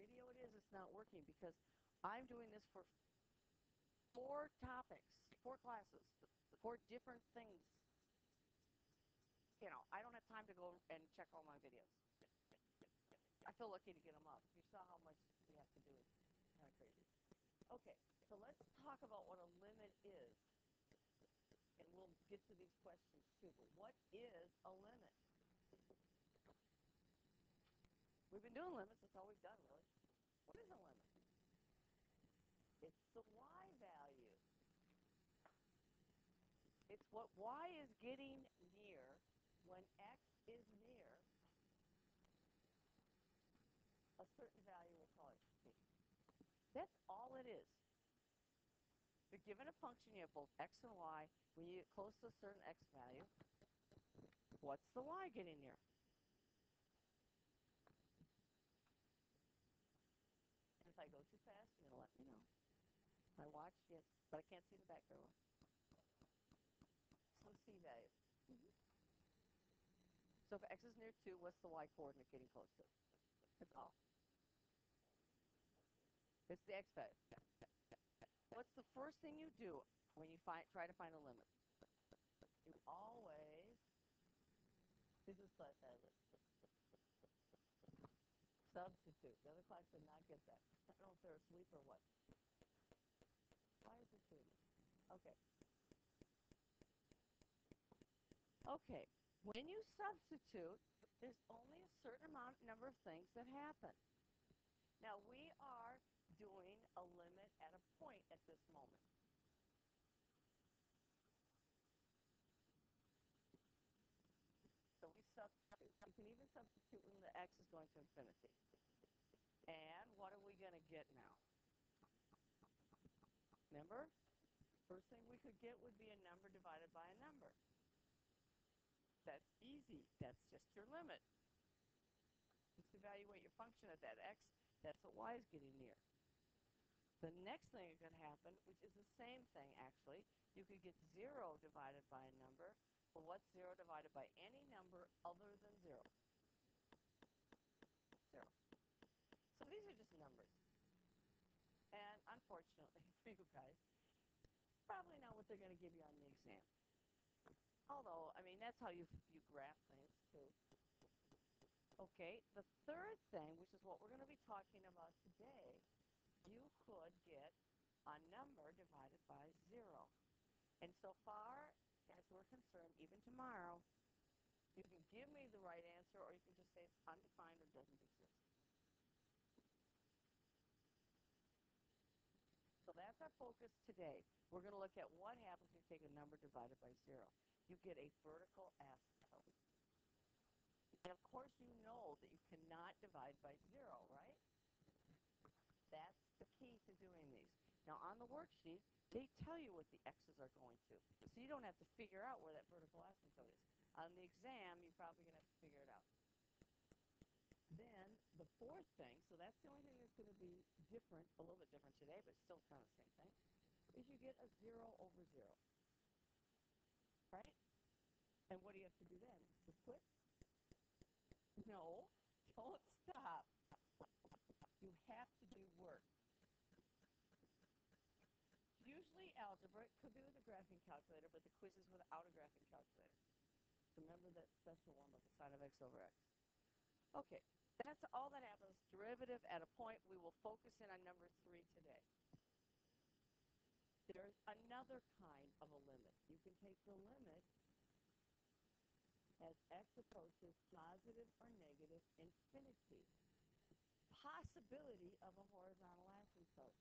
video it is, it's not working because I'm doing this for 4 topics, 4 classes, 4 different things. I don't have time to go and check all my videos. I feel lucky to get them up. You saw how much we have to do. It's kind of crazy. Okay, so let's talk about what a limit is. And we'll get to these questions too. But what is a limit? We've been doing limits. That's all we've done, really. What is a limit? It's the y value. It's what y is getting near when x is near a certain value, we'll call it c. That's all it is. You're given a function, you have both x and y. When you get close to a certain x value, what's the y getting near? And if I go too fast, you're going to let me know. My watch, yes, but I can't see the back very well. So c value. So if x is near 2, what's the y coordinate getting close to? That's all. It's the x value. What's the first thing you do when you try to find a limit? You always, this class has it, substitute. The other class did not get that. I don't know if they're asleep or what. Why is it doing this? Okay. Okay. When you substitute, there's only a certain number of things that happen. Now, we are doing a limit at a point at this moment. So we substitute. You can even substitute when the x is going to infinity. And what are we going to get now? Remember? First thing we could get would be a number divided by a number. That's easy. That's just your limit. Just evaluate your function at that x. That's what y is getting near. The next thing that could happen, which is the same thing actually, you could get 0 divided by a number. Well, what's 0 divided by any number other than 0? 0. So these are just numbers. And unfortunately for you guys, it's probably not what they're going to give you on the exam. Although, I mean, that's how you graph things too. Okay, the third thing, which is what we're going to be talking about today, you could get a number divided by 0. And so far as we're concerned, even tomorrow, you can give me the right answer or you can just say it's undefined or doesn't exist. So that's our focus today. We're going to look at what happens when you take a number divided by 0. You get a vertical asymptote. And of course you know that you cannot divide by 0, right? That's the key to doing these. Now on the worksheet, they tell you what the x's are going to. So you don't have to figure out where that vertical asymptote is. On the exam, you're probably going to have to figure it out. Then the fourth thing, so that's the only thing that's going to be different, a little bit different today, but still kind of the same thing, is you get a 0 over 0. Right? And what do you have to do then? Just quit? No, don't stop. You have to do work. Usually algebra, it could be with a graphing calculator, but the quiz is without a graphing calculator. Remember that special one with the sine of x over x. Okay, that's all that happens. Derivative at a point. We will focus in on number 3 today. There's another kind of a limit. You can take the limit as x approaches positive or negative infinity. Possibility of a horizontal asymptote.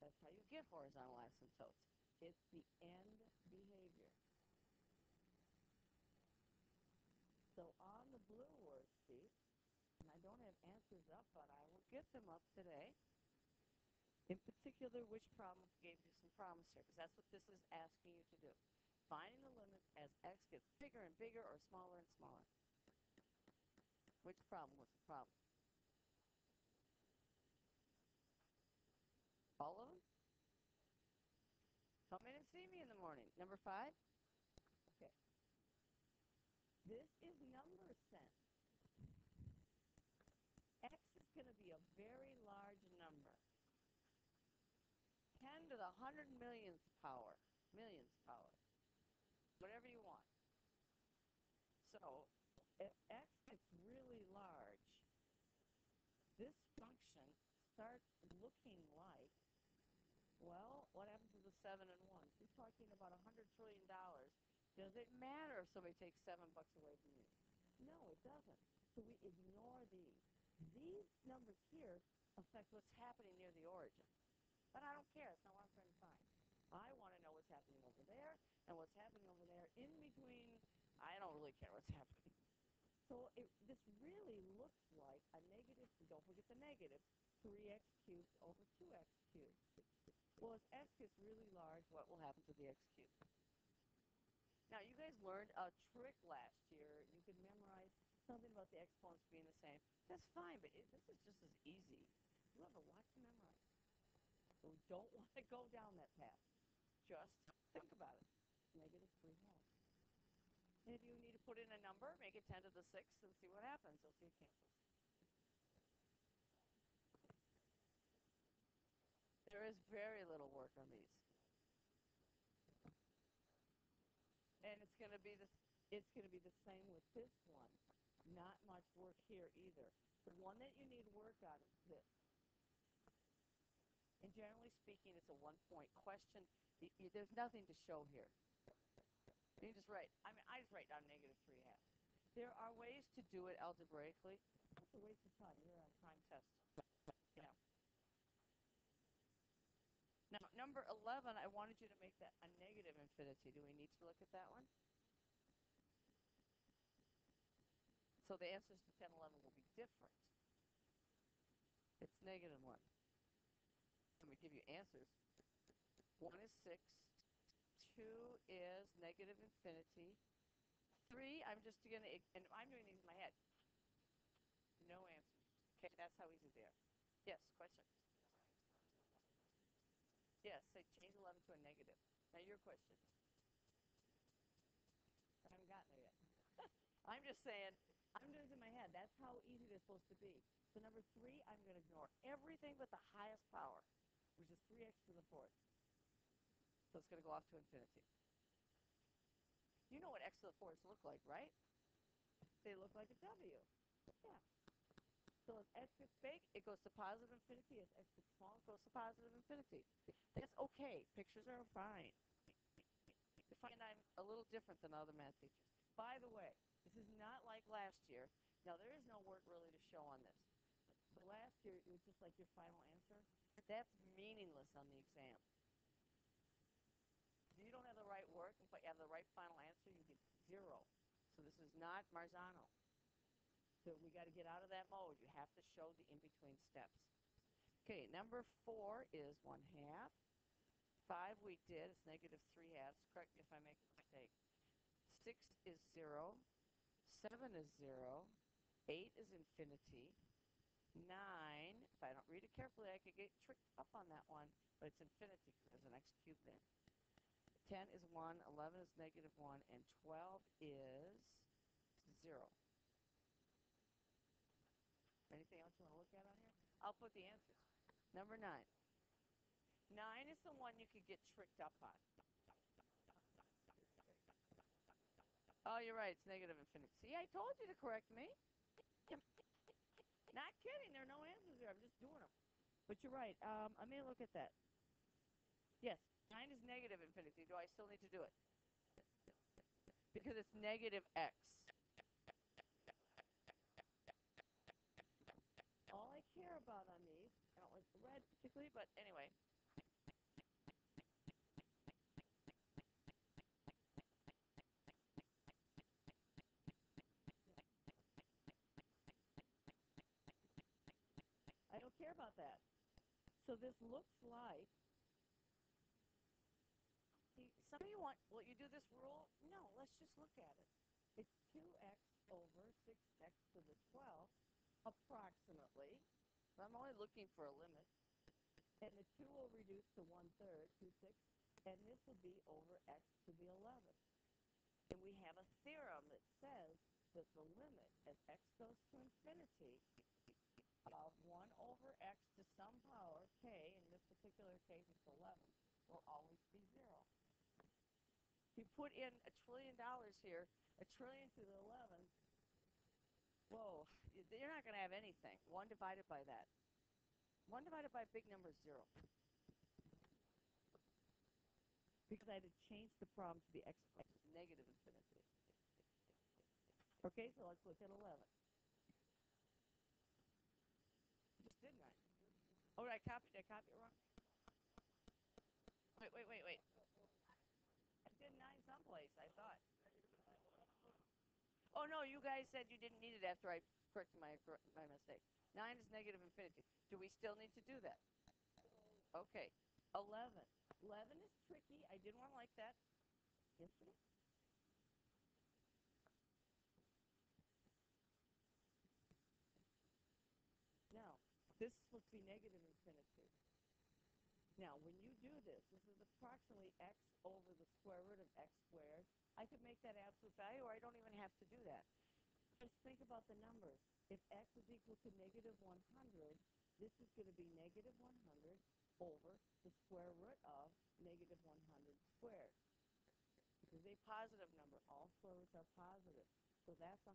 That's how you get horizontal asymptotes. It's the end behavior. So on the blue worksheet, and I don't have answers up, but I will get them up today. In particular, which problem gave you some problems here, because that's what this is asking you to do. Finding the limits as x gets bigger and bigger or smaller and smaller. Which problem was the problem? All of them? Come in and see me in the morning. Number 5? Okay. This is number sense. X is going to be a a very large number. 10 to the 100 millionth power. Millionth power. Whatever you want. So, if x gets really large, this function starts looking like, well, what happens to the 7 and 1s? We're talking about $100 trillion. Does it matter if somebody takes $7 away from you? No, it doesn't. So we ignore these. These numbers here affect what's happening near the origin. But I don't care. It's not what I'm trying to find. I want to know what's happening over there and what's happening over there in between. I don't really care what's happening. So this really looks like a negative, don't forget the negative, 3x cubed over 2x cubed. Well, as x gets really large, what will happen to the x cubed? Now, you guys learned a trick last year. You could memorize something about the exponents being the same. That's fine, but this is just as easy. You have a lot to memorize. So we don't want to go down that path. Just think about it. Negative 3 halves. And if you need to put in a number, make it 10 to the 6th and see what happens. You'll see it cancels. There is very little work on these. And it's going to be the same with this one. Not much work here either. The one that you need work on is this. And generally speaking, it's a one-point question. There's nothing to show here. You just write. I just write down negative 3 halves. There are ways to do it algebraically. It's a waste of time. You're on time test. Yeah. Now, number 11, I wanted you to make that a negative infinity. Do we need to look at that one? So the answers to 10, 11 will be different. It's negative 1. Let me give you answers. 1 is 6. 2 is negative infinity. 3, I'm just going to, and I'm doing these in my head. No answers. Okay, that's how easy they are. Yes, question. Yes, say change 11 to a negative. Now your question. I haven't gotten there yet. I'm just saying, I'm doing it in my head. That's how easy they're supposed to be. So number 3, I'm going to ignore everything but the highest power, which is 3x to the 4th. So it's going to go off to infinity. You know what x to the 4ths look like, right? They look like a W. Yeah. So as x gets big, it goes to positive infinity. As x gets small, it goes to positive infinity. That's okay. Pictures are fine. You find I'm a little different than other math teachers. By the way, this is not like last year. Now, there is no work really to show on this. But last year, it was just like your final answer. That's meaningless on the exam. If you don't have the right work, but you have the right final answer, you get 0. So this is not Marzano. So we got to get out of that mode. You have to show the in-between steps. Okay, number 4 is 1 half. 5 we did. It's negative 3 halves. Correct me if I make a mistake. 6 is 0. 7 is 0. 8 is infinity. 9, if I don't read it carefully, I could get tricked up on that one, but it's infinity because there's an x cubed there. 10 is 1, 11 is negative 1, and 12 is 0. Anything else you want to look at on here? I'll put the answers. Number 9. 9 is the one you could get tricked up on. Oh, you're right. It's negative infinity. See, I told you to correct me. Not kidding. There are no answers there. I'm just doing them. But you're right. Let me look at that. Yes, 9 is negative infinity. Do I still need to do it? Because it's negative x. All I care about on these, I don't like the red particularly, but anyway. I don't care about that. So this looks like, see, some of you want, will you do this rule? No, let's just look at it. It's 2x over 6x to the 12th, approximately. I'm only looking for a limit. And the 2 will reduce to 1/3, 2/6, and this will be over x to the 11th. And we have a theorem that says that the limit as x goes to infinity of 1/4 some power, k, in this particular case it's 11, will always be 0. If you put in $1 trillion here, 1 trillion to the 11, whoa, you're not going to have anything. 1 divided by that. 1 divided by a big number is 0. Because I had to change the problem to the x negative infinity. Okay, so let's look at 11. Just didn't I? Oh, did I copy it wrong? Wait. I did 9 someplace, I thought. Oh, no, you guys said you didn't need it after I corrected my mistake. 9 is negative infinity. Do we still need to do that? Okay. 11. 11 is tricky. I didn't want to like that. Yes, sir? Now, this is supposed to be negative infinity. Now, when you do this, this is approximately x over the square root of x squared. I could make that absolute value, or I don't even have to do that. Just think about the numbers. If x is equal to negative 100, this is going to be negative 100 over the square root of negative 100 squared. This is a positive number. All square roots are positive. So that's 100.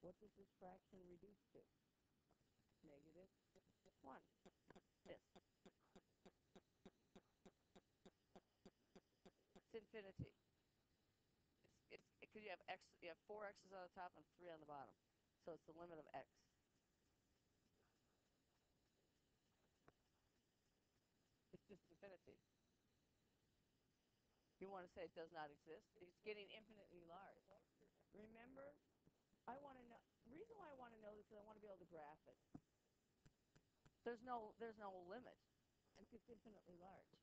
What does this fraction reduce to? Negative 1. This. It's infinity. It's because you have x, you have 4 x's on the top and 3 on the bottom. So it's the limit of x. It's just infinity. You want to say it does not exist? It's getting infinitely large. Remember, I want to know. The reason why I want to know this is I want to be able to graph it. There's no limit. It's infinitely large.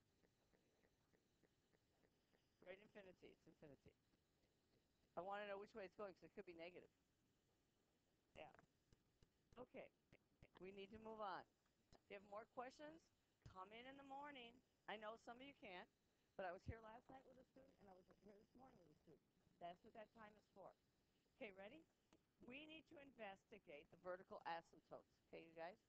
Right, infinity. It's infinity. I want to know which way it's going because it could be negative. Yeah. Okay. We need to move on. If you have more questions, come in the morning. I know some of you can't, but I was here last night with a student, and I was here this morning with a student. That's what that time is for. Okay, ready? We need to investigate the vertical asymptotes. Okay, you guys?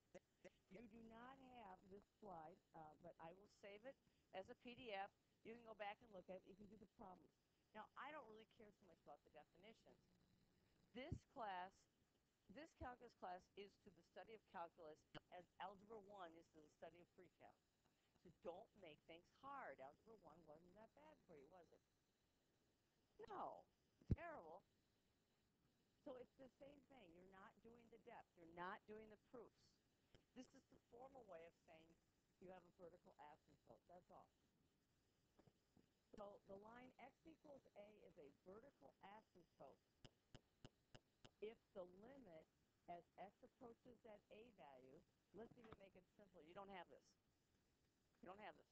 You do not have this slide, but I will save it as a PDF. You can go back and look at it. You can do the problems. Now, I don't really care so much about the definitions. This class, this calculus class is to the study of calculus as Algebra 1 is to the study of pre-calc. So don't make things hard. Algebra 1 wasn't that bad for you, was it? No. Terrible. So it's the same thing. You're not doing the depth. You're not doing the proofs. This is the formal way of saying you have a vertical asymptote. That's all. So the line x equals a is a vertical asymptote if the limit as x approaches that a value, let's even make it simple. You don't have this. You don't have this.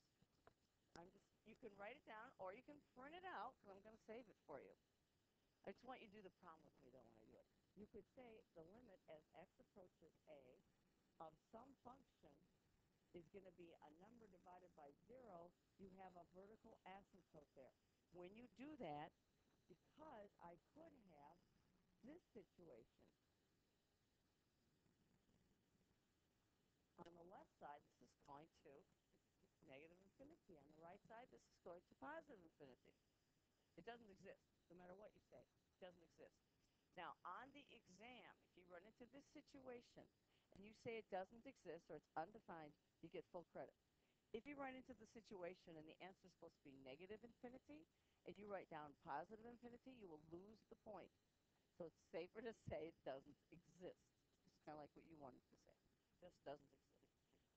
You can write it down or you can print it out because I'm going to save it for you. I just want you to do the problem with me though when I do it. You could say the limit as x approaches a of some function is going to be a number divided by 0, you have a vertical asymptote there. When you do that, because I could have this situation. On the left side, this is going to negative infinity. On the right side, this is going to positive infinity. It doesn't exist, no matter what you say. It doesn't exist. Now, on the exam, if you run into this situation and you say it doesn't exist or it's undefined, you get full credit. If you run into the situation and the answer is supposed to be negative infinity and you write down positive infinity, you will lose the point. So it's safer to say it doesn't exist. It's kind of like what you wanted to say. It just doesn't exist.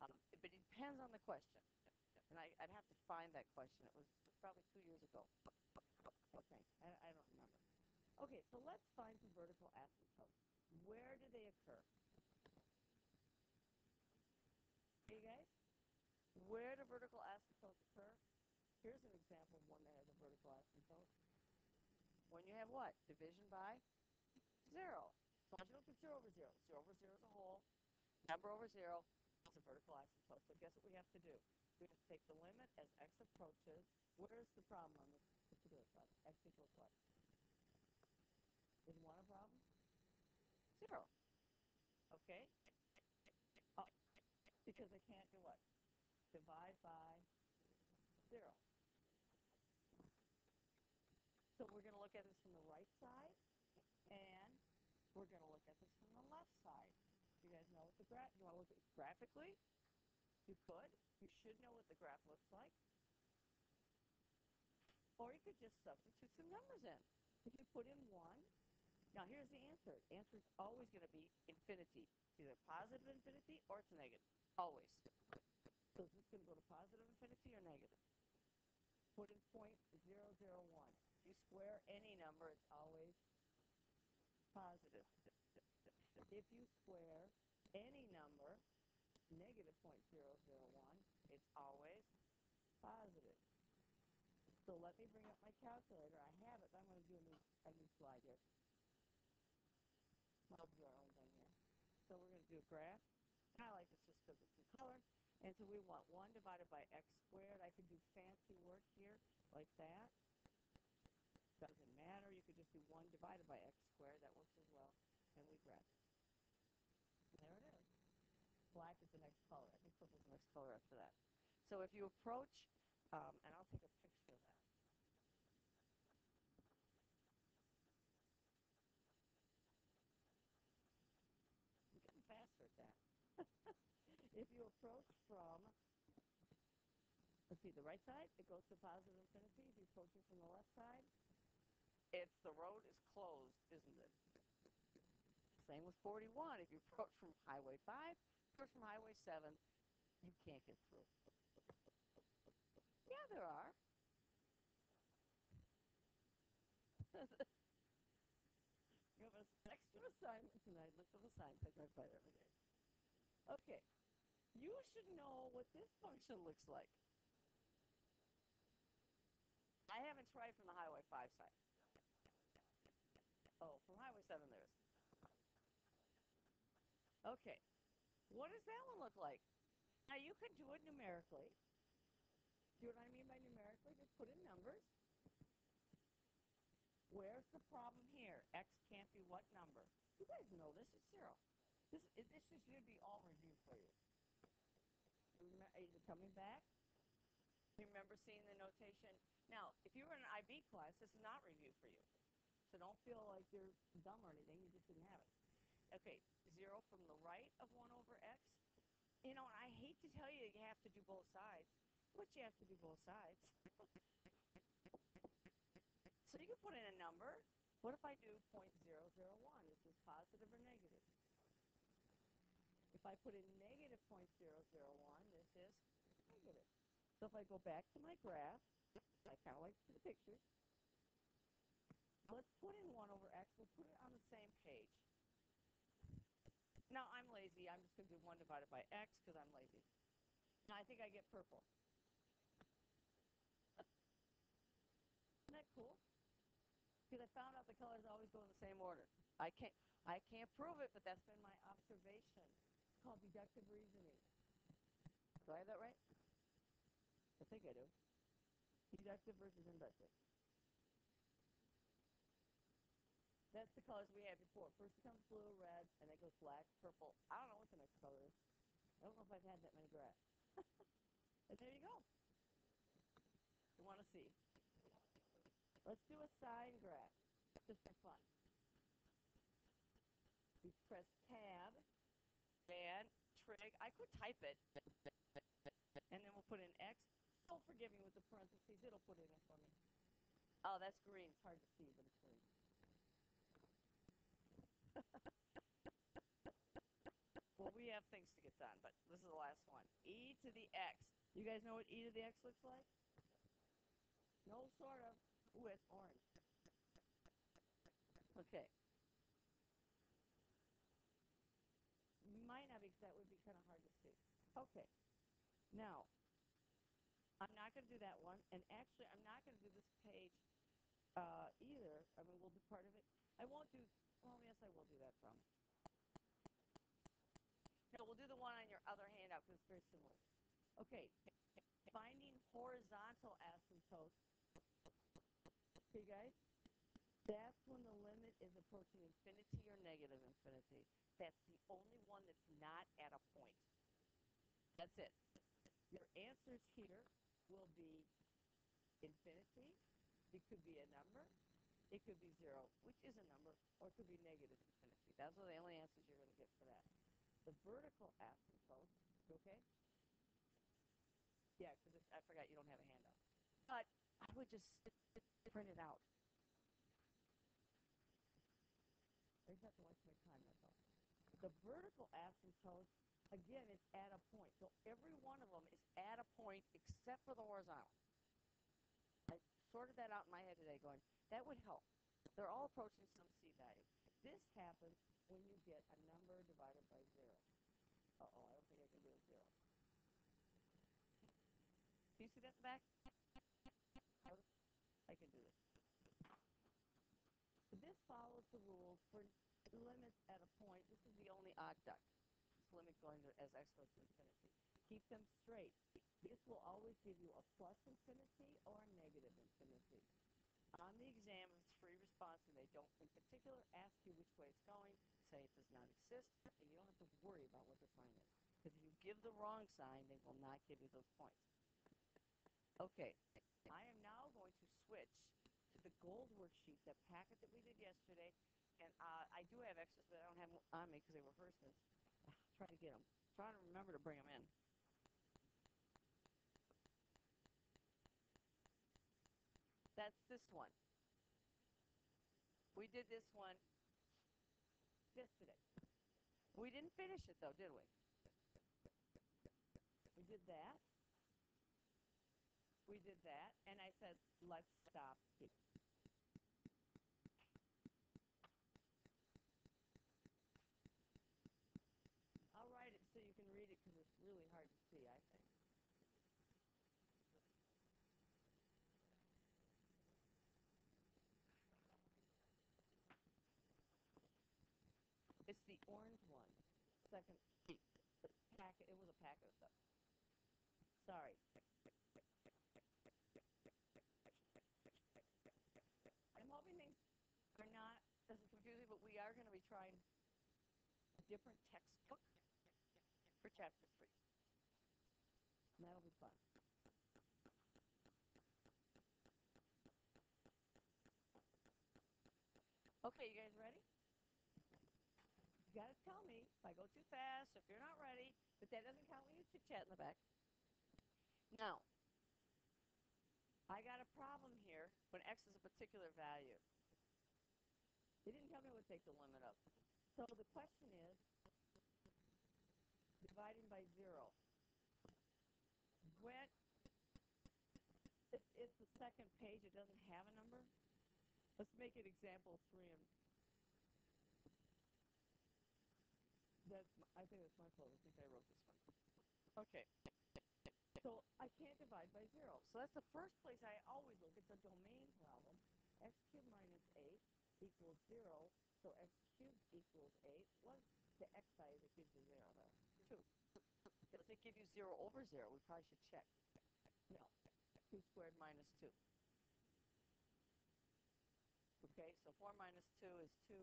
But it depends on the question. And I'd have to find that question. It was probably 2 years ago. Okay, I don't remember. Okay, so let's find some vertical asymptotes. Where do they occur? Hey, guys? Where do vertical asymptotes occur? Here's an example of one that has a vertical asymptote. When you have what? Division by 0. So you look at 0 over 0. 0 over 0 is a whole. Number over 0 is a vertical asymptote. So guess what we have to do? We have to take the limit as x approaches. Where's the problem on this particular problem? X equals what? Is 1 a problem? 0. Okay? Because because I can't do what? Divide by 0. So we're going to look at this from the right side, and we're going to look at this from the left side. You guys know what the graph, you want to look at it graphically? You could. You should know what the graph looks like. Or you could just substitute some numbers in. If you put in 1, now here's the answer. The answer is always going to be infinity. It's either positive infinity or it's negative. Always. So is this going to go to positive infinity or negative? Put in 0.001. If you square any number, it's always positive. If you square any number, negative 0.001, it's always positive. So let me bring up my calculator. I have it, but I'm going to do a new slide here. I'll do our own thing here. So we're going to do a graph. And I like this just because it's in color. And so we want 1 divided by x squared. I could do fancy work here like that. Doesn't matter. You could just do 1 divided by x squared. That works as well. And we graph it. There it is. Black is the next color. I think purple is the next color after that. So if you approach, and I'll take a picture of that. I'm getting faster at that. If you approach from, let's see, the right side, it goes to positive infinity. If you approach it from the left side, it's the road is closed, isn't it? Same with 41. If you approach from Highway 5, approach from Highway 7, you can't get through. Yeah, there are. You have an extra assignment tonight. Look for the sign. I drive by there every day. Okay. You should know what this function looks like. I haven't tried from the Highway 5 side. Oh, from Highway 7 there is. Okay. What does that one look like? Now, you could do it numerically. Do you know what I mean by numerically? Just put in numbers. Where's the problem here? X can't be what number? You guys know this is 0. This should be all review for you. Is it coming back? Remember seeing the notation? Now, if you were in an IB class, this is not review for you. So don't feel like you're dumb or anything. You just didn't have it. Okay, 0 from the right of 1 over x. You know, and I hate to tell you you have to do both sides, but you have to do both sides. So you can put in a number. What if I do 0.001? Is this positive or negative? If I put in negative 0.001, this is negative. So if I go back to my graph, I kind of like to see the pictures. Let's put in 1 over x. We'll put it on the same page. Now, I'm lazy. I'm just going to do 1 divided by x because I'm lazy. Now, I think I get purple. Isn't that cool? Because I found out the colors always go in the same order. I can't prove it, but that's been my observation. It's called deductive reasoning. Do I have that right? I think I do. Deductive versus inductive. That's the colors we had before. First comes blue, red, and then goes black, purple. I don't know what the next color is. I don't know if I've had that many graphs. And there you go. You want to see. Let's do a sine graph, just for fun. You press tab, and trig. I could type it, and then we'll put in x. So forgive me with the parentheses. It'll put it in for me. Oh, that's green. It's hard to see, but it's green. Well, we have things to get done, but this is the last one. E to the x. You guys know what e to the x looks like? No, sort of. Ooh, it's orange. Okay. You might not, because that would be kind of hard to see. Okay. Now, I'm not going to do that one, and actually, I'm not going to do this page either. I mean, we'll do part of it. I won't do, well, yes, I will do that from. No, we'll do the one on your other handout because it's very similar. Okay, finding horizontal asymptotes. Okay, guys? That's when the limit is approaching infinity or negative infinity. That's the only one that's not at a point. That's it. Your answers here will be infinity. It could be a number. It could be 0, which is a number, or it could be negative infinity. Those are the only answers you're going to get for that. The vertical asymptote, okay? Yeah, because I forgot you don't have a handout. But I would just print it out. I just have to waste my time, that's all. The vertical asymptote, again, is at a point. So every one of them is at a point except for the horizontal. I sorted that out in my head today going, that would help. They're all approaching some C value. This happens when you get a number divided by 0. Uh-oh, I don't think I can do a 0. Do you see that in the back? I can do this. So this follows the rules for limits at a point. This is the only odd duck. This limit going to, as x goes to infinity. Keep them straight. This will always give you a plus infinity or a negative infinity. On the exam, if it's free response and they don't in particular ask you which way it's going, say it does not exist, and you don't have to worry about what the sign is. Because if you give the wrong sign, they will not give you those points. Okay, I am now going to switch to the gold worksheet, that packet that we did yesterday, and I do have extras, but I don't have them on me because they were Hurston's. Try to get them. Trying to remember to bring them in. That's this one. We did this one yesterday. We didn't finish it though, did we? We did that. We did that, and I said, let's stop here. I'll write it so you can read it because it's really hard to see, I think. It's the orange one. Second packet. It was a packet of stuff. Sorry. I'm hoping things are not as confusing, but we are going to be trying a different textbook for chapter 3. And that'll be fun. Okay, you guys ready? You got to tell me if I go too fast, if you're not ready, but that doesn't count when you chit-chat in the back. Now, I got a problem here when x is a particular value. They didn't tell me what to take the limit of. So the question is, dividing by 0. When it's the second page, it doesn't have a number. Let's make it example 3. And I think that's my fault. I think I wrote this one. Okay. So I can't divide by 0. So that's the first place I always look. It's a domain problem. X cubed minus 8 equals 0. So x cubed equals 8. What's the x value that gives you 0, though? 2. Does it give you 0 over 0? We probably should check. No. 2 squared minus 2. Okay, so 4 minus 2 is 2.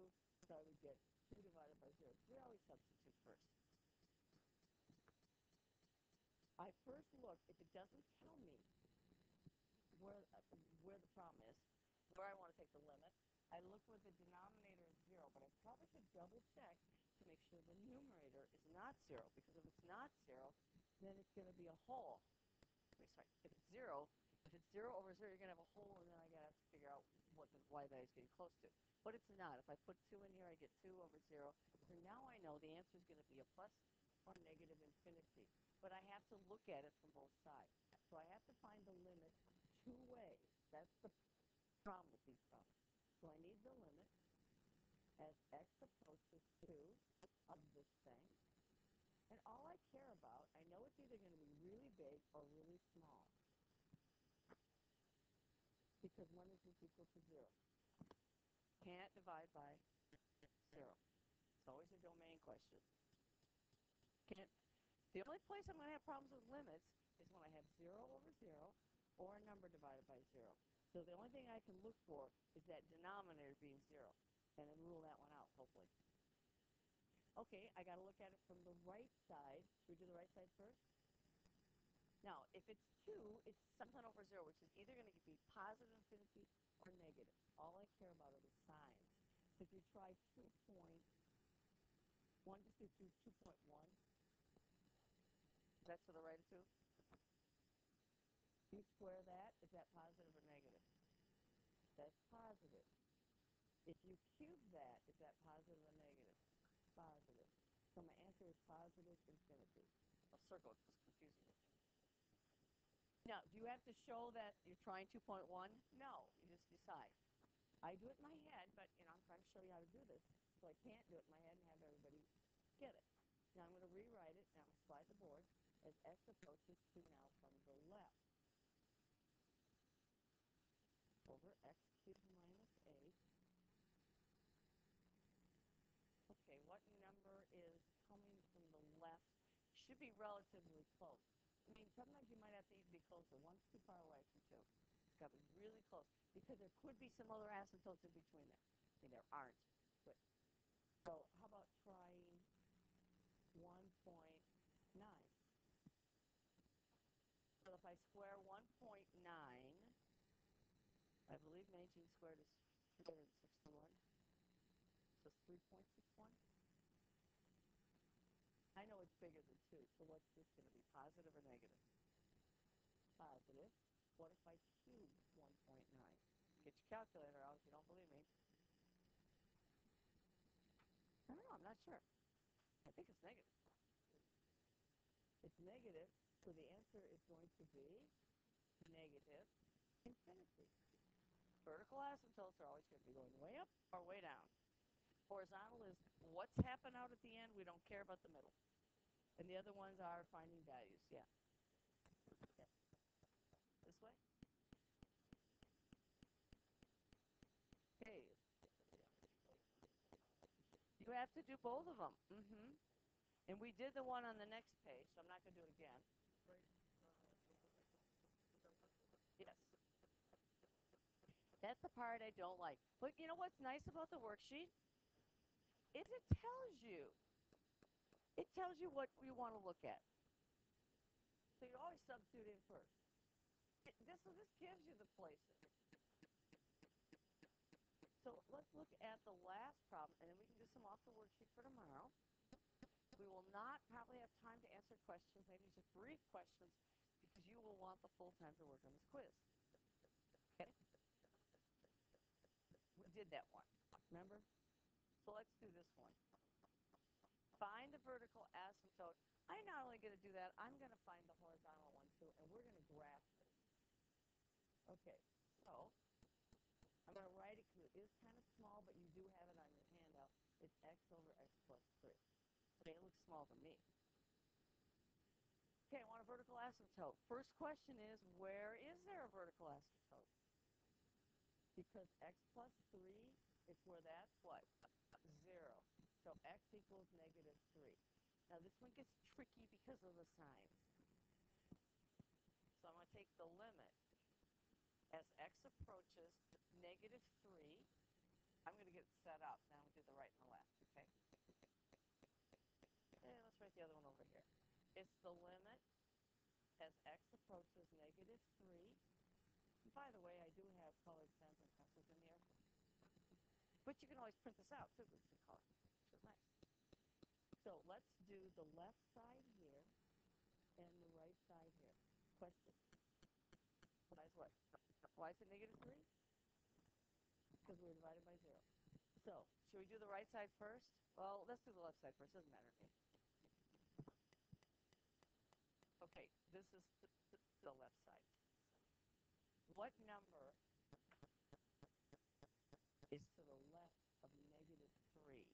So I would get 2 divided by 0. We always substitute first. I first look, if it doesn't tell me where the problem is, where I want to take the limit, I look where the denominator is 0, but I probably should double check to make sure the numerator is not 0, because if it's not 0, then it's going to be a hole. Sorry, if it's 0 over 0, you're going to have a hole, and then I got to figure out what the y value is getting close to. But it's not. If I put 2 in here, I get 2 over 0. So now I know the answer is going to be a plus or negative infinity. But I have to look at it from both sides. So I have to find the limit 2 ways. That's the problem with these problems. So I need the limit as x approaches 2 of this thing. And all I care about, I know it's either going to be really big or really small. Because when is this equal to 0? Can't divide by 0. It's always a domain question. Can't. The only place I'm going to have problems with limits is when I have 0 over 0 or a number divided by 0. So the only thing I can look for is that denominator being 0. And then rule that one out, hopefully. Okay, I got to look at it from the right side. Should we do the right side first? Now, if it's 2, it's something over 0, which is either going to be positive infinity or negative. All I care about are the signs. So if you try 2.1, just do 2.1. That's to the right of 2. You square that, is that positive or negative? That's positive. If you cube that, is that positive or negative? Positive. So my answer is positive infinity. A circle is confusing me. Now, do you have to show that you're trying 2.1? No, you just decide. I do it in my head, but I'm trying to show you how to do this, so I can't do it in my head and have everybody get it. Now I'm going to rewrite it. Now I'm going to slide the board as x approaches 2 now from the left. Over x cubed minus 8. Okay, what number is coming from the left? Should be relatively close. I mean, sometimes you might have to even be closer. 1's too far away from 2. It's got to be really close, because there could be some other asymptotes in between there. I mean, there aren't. But, so how about trying 1.9? So if I square 1.9, I believe 19 squared is 361. So it's 3.61. I know it's bigger than 2, so what's this going to be, positive or negative? Positive. What if I cube 1.9? Get your calculator out if you don't believe me. I don't know, I'm not sure. I think it's negative. It's negative, so the answer is going to be negative infinity. Vertical asymptotes are always going to be going way up or way down. Horizontal is what's happened out at the end, we don't care about the middle. And the other ones are finding values, yeah. This way? Okay. You have to do both of them. And we did the one on the next page, so I'm not going to do it again. Yes. That's the part I don't like. But you know what's nice about the worksheet? Is it tells you. It tells you what you want to look at. So you always substitute in first. This gives you the places. So let's look at the last problem, and then we can do some off the worksheet for tomorrow. We will not probably have time to answer questions, maybe just brief questions, because you will want the full time to work on this quiz. Okay? We did that one, remember? So let's do this one. Find the vertical asymptote. I'm not only going to do that, I'm going to find the horizontal one too, and we're going to graph this. Okay, so I'm going to write it because it is kind of small, but you do have it on your handout. It's x over x plus 3. Okay, it looks small to me. Okay, I want a vertical asymptote. First question is, where is there a vertical asymptote? Because x plus 3, it's where that's what? 0. So x equals negative 3. Now this one gets tricky because of the signs. So I'm going to take the limit as x approaches negative 3. I'm going to get it set up. Now I'm going to do the right and the left, okay? And let's write the other one over here. It's the limit as x approaches negative 3. And by the way, I do have colored pens and pencils in here. But you can always print this out, too, with some color, which is nice. So let's do the left side here and the right side here. Question. Why is what? Why is it negative 3? Because we're divided by 0. So, should we do the right side first? Well, let's do the left side first. Doesn't matter to me. Okay, this is the left side. What number is to the left of negative 3?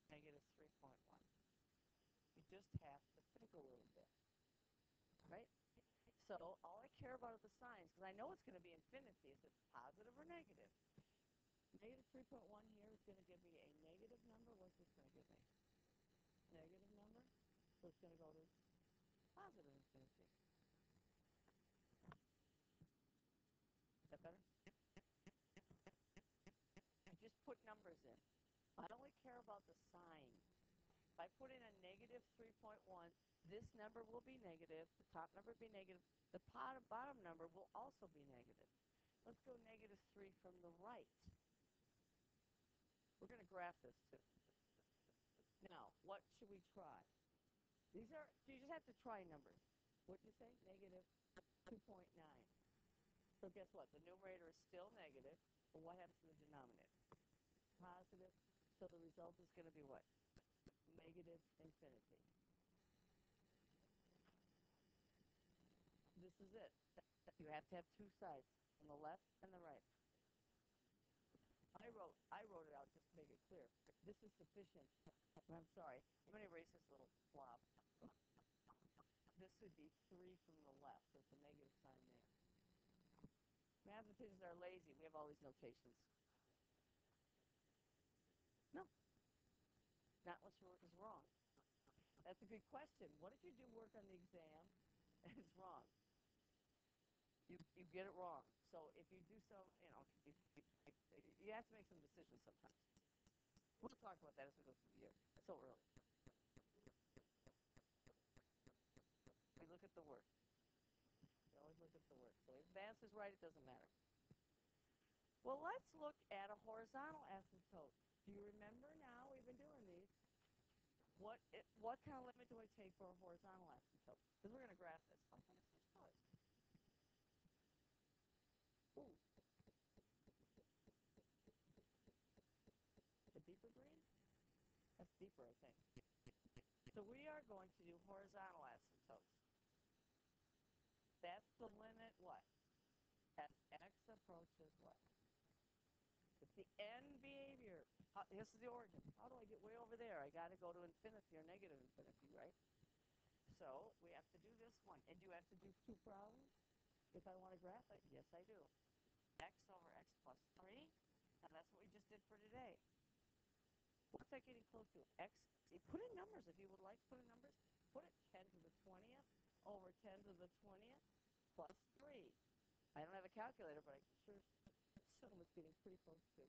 Negative 3.1. You just have to think a little bit, right? So all I care about are the signs, because I know it's going to be infinity. Is it positive or negative? Negative 3.1 here is going to give me a negative number. What's this going to give me? Negative number. So it's going to go to positive infinity. Is that better? I just put numbers in. I only care about the sign. If I put in a negative 3.1, this number will be negative, the top number will be negative, the bottom number will also be negative. Let's go negative 3 from the right. We're going to graph this too. Now, what should we try? You just have to try numbers. What did you say? Negative 2.9. So guess what? The numerator is still negative, but what happens to the denominator? Positive. So the result is going to be what? Negative infinity. This is it. You have to have two sides, on the left and the right. I wrote it out just to make it clear. This is sufficient. I'm sorry. I'm going to erase this little blob. This would be 3 from the left, so it's a negative sign there. Mathematicians are lazy. We have all these notations. No. Not unless your work is wrong. That's a good question. What if you do work on the exam and it's wrong? You get it wrong. So if you do some, you have to make some decisions sometimes. We'll talk about that as we go through the year. It's so early. We look at the work. We always look at the work. So if the answer's right, it doesn't matter. Well, let's look at a horizontal asymptote. Do you remember now? We've been doing these. What kind of limit do I take for a horizontal asymptote? Because we're going to graph this. I'm going to switch colors. Ooh. The deeper green? That's deeper, I think. So we are going to do horizontal asymptotes. That's the limit, what? As x approaches what? It's the end behavior. This is the origin. How do I get way over there? I got to go to infinity or negative infinity, right? So we have to do this one. And do you have to do two problems if I want to graph it? Yes, I do. X over x plus 3. And that's what we just did for today. What's that getting close to? X. Put in numbers if you would like to put in numbers. Put it 10 to the 20th over 10 to the 20th plus 3. I don't have a calculator, but I can sure assume it's getting pretty close to.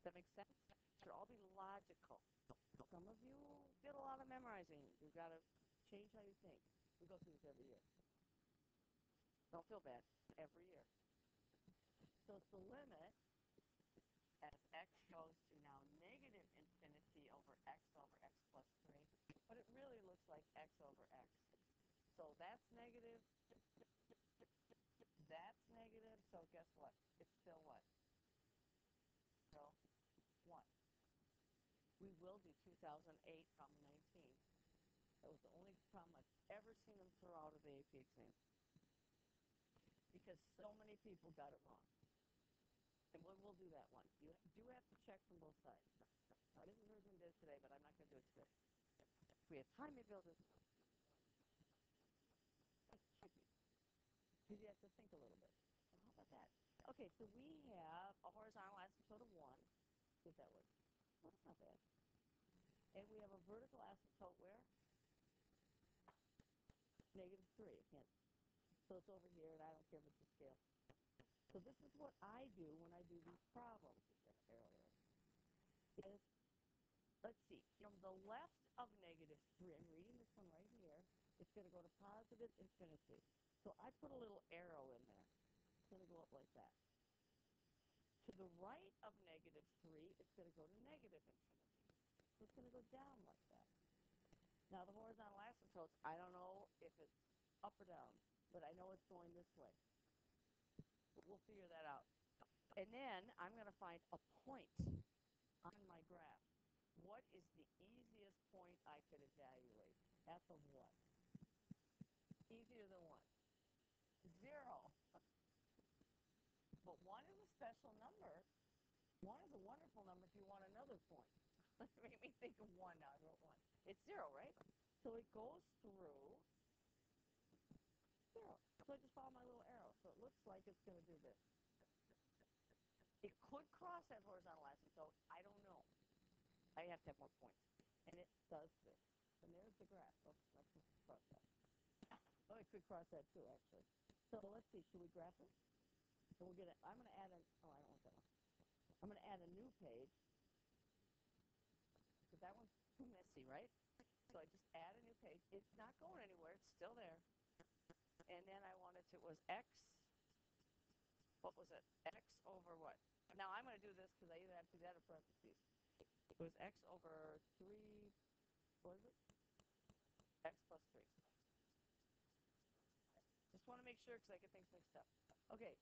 Does that make sense? It should all be logical. Some of you did a lot of memorizing. You've got to change how you think. We go through this every year. Don't feel bad. Every year. So it's the limit as x goes to now negative infinity over x plus 3. But it really looks like x over x. So that's negative. That's negative. So guess what? It's still what? Still 1. We will do 2008, problem 19. That was the only problem I've ever seen them throw out of the AP exam. Because so many people got it wrong. And we'll do that one. You do have to check from both sides. Now, Mrs. Erdman did it today, but I'm not going to do it today. If we have time, maybe I'll do it. That's tricky. Because you have to think a little bit. Well, how about that? Okay, so we have a horizontal asymptote of 1. See if that works. Well, that's not bad. And we have a vertical asymptote where? Negative 3. Again. So it's over here, and I don't care if it's a scale. So this is what I do when I do these problems. Is, let's see, from the left of negative 3, I'm reading this one right here, it's going to go to positive infinity. So I put a little arrow in there. It's going to go up like that. To the right of negative 3, it's going to go to negative infinity. So it's going to go down like that. Now the horizontal asymptotes, I don't know if it's up or down, but I know it's going this way. But we'll figure that out. And then I'm going to find a point on my graph. What is the easiest point I could evaluate? F of what? Easier than what? 0. But 1 is a special number. 1 is a wonderful number if you want another point. Make me think of 1 now. I wrote 1. It's 0, right? So it goes through 0. So I just follow my little arrow. So it looks like it's going to do this. It could cross that horizontal asymptote. I don't know. I have to have more points. And it does this. And there's the graph. Oh, let's just cross that. Oh, it could cross that too, actually. So let's see. Should we graph it? So I'm going to add I don't want that one. I'm going to add a new page. messy, right? So I just add a new page. It's not going anywhere. It's still there. And then I wanted to, it was X, what was it? X over what? Now I'm going to do this because I either have to do that or parentheses. It was X over 3, what is it? X plus 3. Just want to make sure because I get things mixed up. Okay.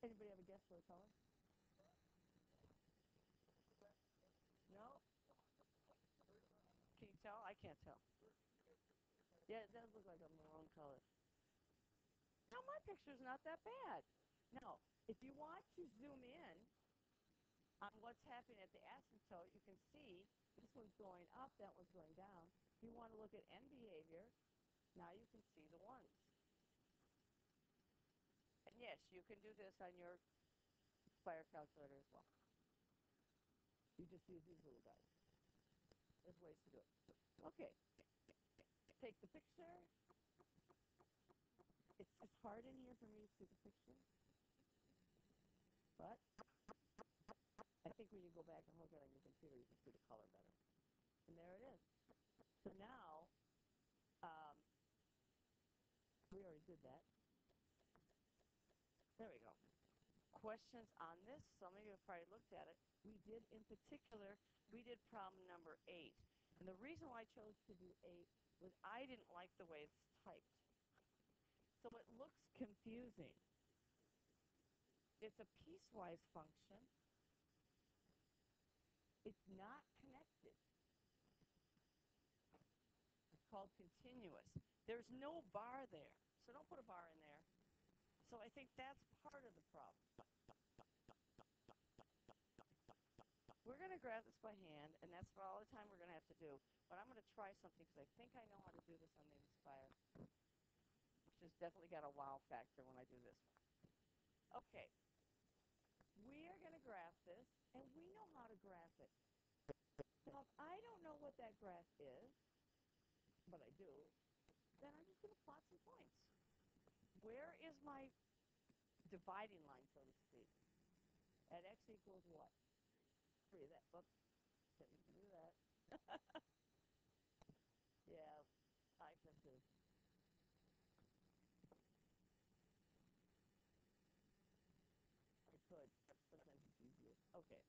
Anybody have a guess for a color? No? Can you tell? I can't tell. Yeah, it does look like a maroon color. Now my picture's not that bad. Now, if you want to zoom in on what's happening at the asymptote, you can see this one's going up, that one's going down. If you want to look at end behavior, now you can see the ones. And yes, you can do this on your fire calculator as well. You just use these little guys. There's ways to do it. Okay. Take the picture. It's hard in here for me to see the picture. But I think when you go back and look at it on your computer, you can see the color better. And there it is. So now, we already did that. There we go. Questions on this? Some of you have probably looked at it. We did, in particular, we did problem number 8. And the reason why I chose to do 8 was I didn't like the way it's typed. So it looks confusing. It's a piecewise function. It's not connected. It's called continuous. There's no bar there, so don't put a bar in there. So I think that's part of the problem. We're going to grab this by hand, and that's for all the time we're going to have to do. But I'm going to try something because I think I know how to do this on the Inspire, which has definitely got a wow factor when I do this one. Okay. We are going to graph this, and we know how to graph it. Now, if I don't know what that graph is, but I do, then I'm just going to plot some points. Where is my dividing line, so to speak? At x equals what? 3. That, oops, didn't mean to do that. Yeah, I can do. I could. Sometimes it's easier. Okay.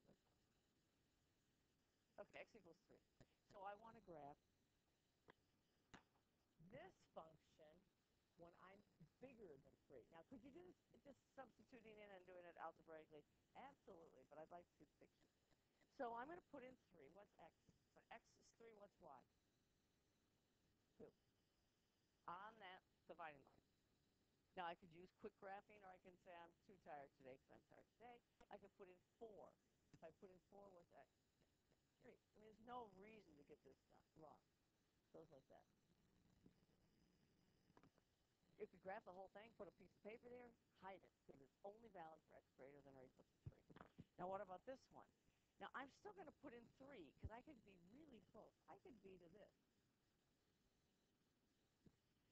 Okay, x equals 3. So I want to graph this function when I'm bigger than 3. Now, could you do this just substituting in and doing it algebraically? Absolutely, but I'd like to see the picture. So I'm going to put in 3. What's x? So x is 3. What's y? 2. On that dividing line. Now, I could use quick graphing, or I can say I'm too tired today because I'm tired today. I could put in 4. If I put in 4, what's x? 3. I mean, there's no reason to get this wrong. Goes like that. You could graph the whole thing, put a piece of paper there, hide it, because it's only valid for x greater than or equal to 3. Now, what about this one? Now, I'm still going to put in 3, because I could be really close. I could be to this.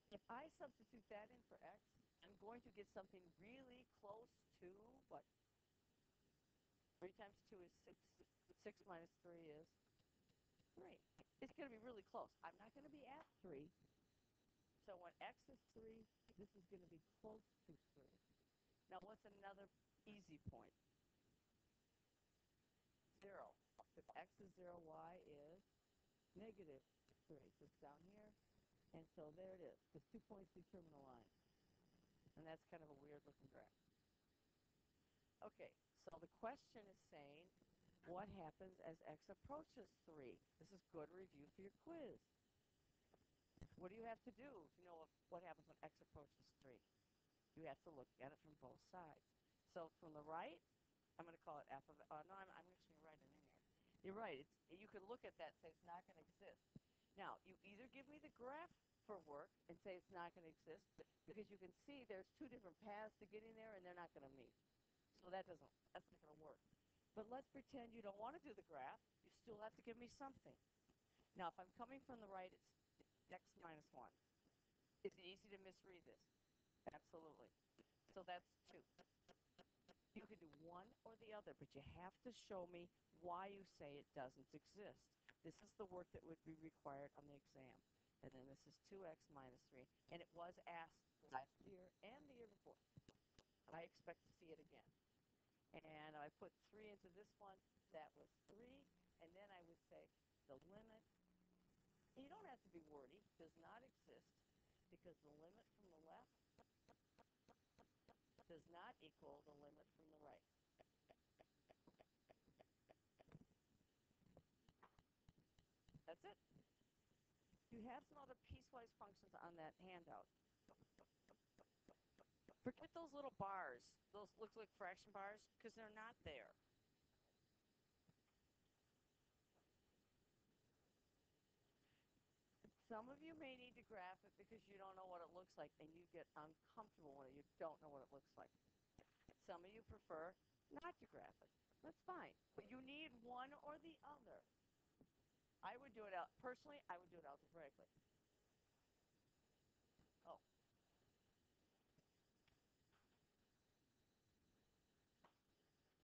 If I substitute that in for x, I'm going to get something really close to what? 3 times 2 is 6. 6 minus 3 is 3. It's going to be really close. I'm not going to be at 3. So when x is 3, this is going to be close to 3. Now, what's another easy point? 0. If x is 0, y is negative 3. So it's down here. And so there it is. Because 2 points determine a line. And that's kind of a weird-looking graph. Okay, so the question is saying, what happens as x approaches 3? This is good review for your quiz. What do you have to do to know what happens when x approaches 3? You have to look at it from both sides. So from the right, I'm going to call it f of, no, I'm actually going to write it in here. You're right. You could look at that and say it's not going to exist. Now, you either give me the graph for work and say it's not going to exist, because you can see there's 2 different paths to getting there, and they're not going to meet. So that's not going to work. But let's pretend you don't want to do the graph. You still have to give me something. Now, if I'm coming from the right, it's x minus 1. Is it easy to misread this? Absolutely. So that's 2. You can do one or the other, but you have to show me why you say it doesn't exist. This is the work that would be required on the exam. And then this is 2x minus 3. And it was asked last year and the year before. I expect to see it again. And I put 3 into this one. That was 3. And then I would say the limit, and you don't have to be wordy, does not exist because the limit from the left does not equal the limit from the right. That's it. You have some other piecewise functions on that handout. Forget those little bars. Those look like fraction bars because they're not there. Some of you may need to graph it because you don't know what it looks like and you get uncomfortable when you don't know what it looks like. Some of you prefer not to graph it. That's fine. But you need one or the other. I would do it out personally, I would do it algebraically.